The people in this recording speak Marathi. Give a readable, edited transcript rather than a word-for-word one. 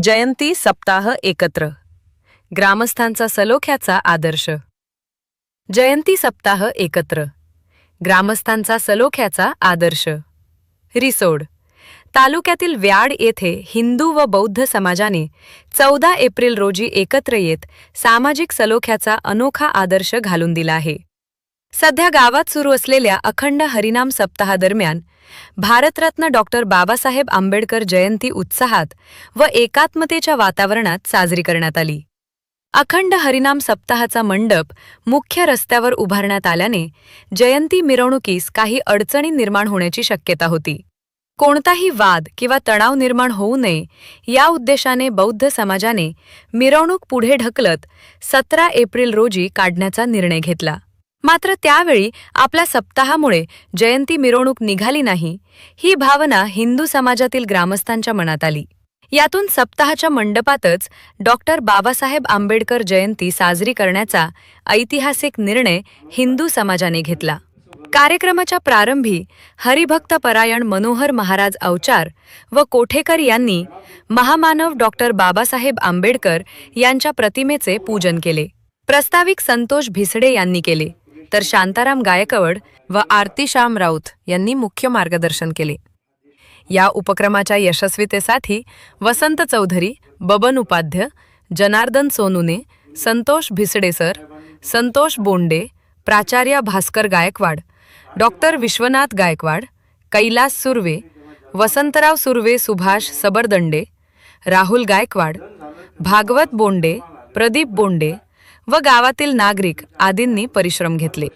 जयंती सप्ताह एकत्र. ग्रामस्थांचा सलोख्याचा आदर्श. जयंती सप्ताह एकत्र. ग्रामस्थांचा सलोख्याचा आदर्श. रिसोड तालुक्यातील व्याड येथे हिंदू व बौद्ध समाजाने 14 एप्रिल रोजी एकत्र येत सामाजिक सलोख्याचा अनोखा आदर्श घालून दिला आहे. सध्या गावात सुरू असलेल्या अखंड हरिनाम सप्ताहादरम्यान भारतरत्न डॉक्टर बाबासाहेब आंबेडकर जयंती उत्साहात व एकात्मतेच्या वातावरणात साजरी करण्यात आली. अखंड हरिनाम सप्ताहाचा मंडप मुख्य रस्त्यावर उभारण्यात आल्याने जयंती मिरवणुकीस काही अडचणी निर्माण होण्याची शक्यता होती. कोणताही वाद किंवा तणाव निर्माण होऊ नये या उद्देशाने बौद्ध समाजाने मिरवणूक पुढे ढकलत 17 एप्रिल रोजी काढण्याचा निर्णय घेतला. मात्र त्यावेळी आपल्या सप्ताहामुळे जयंती मिरवणूक निघाली नाही, ही भावना हिंदू समाजातील ग्रामस्थांच्या मनात आली. यातून सप्ताहाच्या मंडपातच डॉक्टर बाबासाहेब आंबेडकर जयंती साजरी करण्याचा ऐतिहासिक निर्णय हिंदू समाजाने घेतला. कार्यक्रमाच्या प्रारंभी हरिभक्त परायण मनोहर महाराज अवचार व कोठेकर यांनी महामानव डॉक्टर बाबासाहेब आंबेडकर यांच्या प्रतिमेचे पूजन केले. प्रास्ताविक संतोष भिसडे यांनी केले, तर शांताराम गायकवाड व आरती श्याम राऊत यांनी मुख्य मार्गदर्शन केले. या उपक्रमाच्या यशस्वीतेसाठी वसंत चौधरी, बबन उपाध्य, जनार्दन सोनुने, संतोष भिसडे सर, संतोष बोंडे, प्राचार्य भास्कर गायकवाड, डॉक्टर विश्वनाथ गायकवाड, कैलास सुर्वे, वसंतराव सुर्वे, सुभाष सबरदंडे, राहुल गायकवाड, भागवत बोंडे, प्रदीप बोंडे व गावातील नागरिक आदींनी परिश्रम घेतले.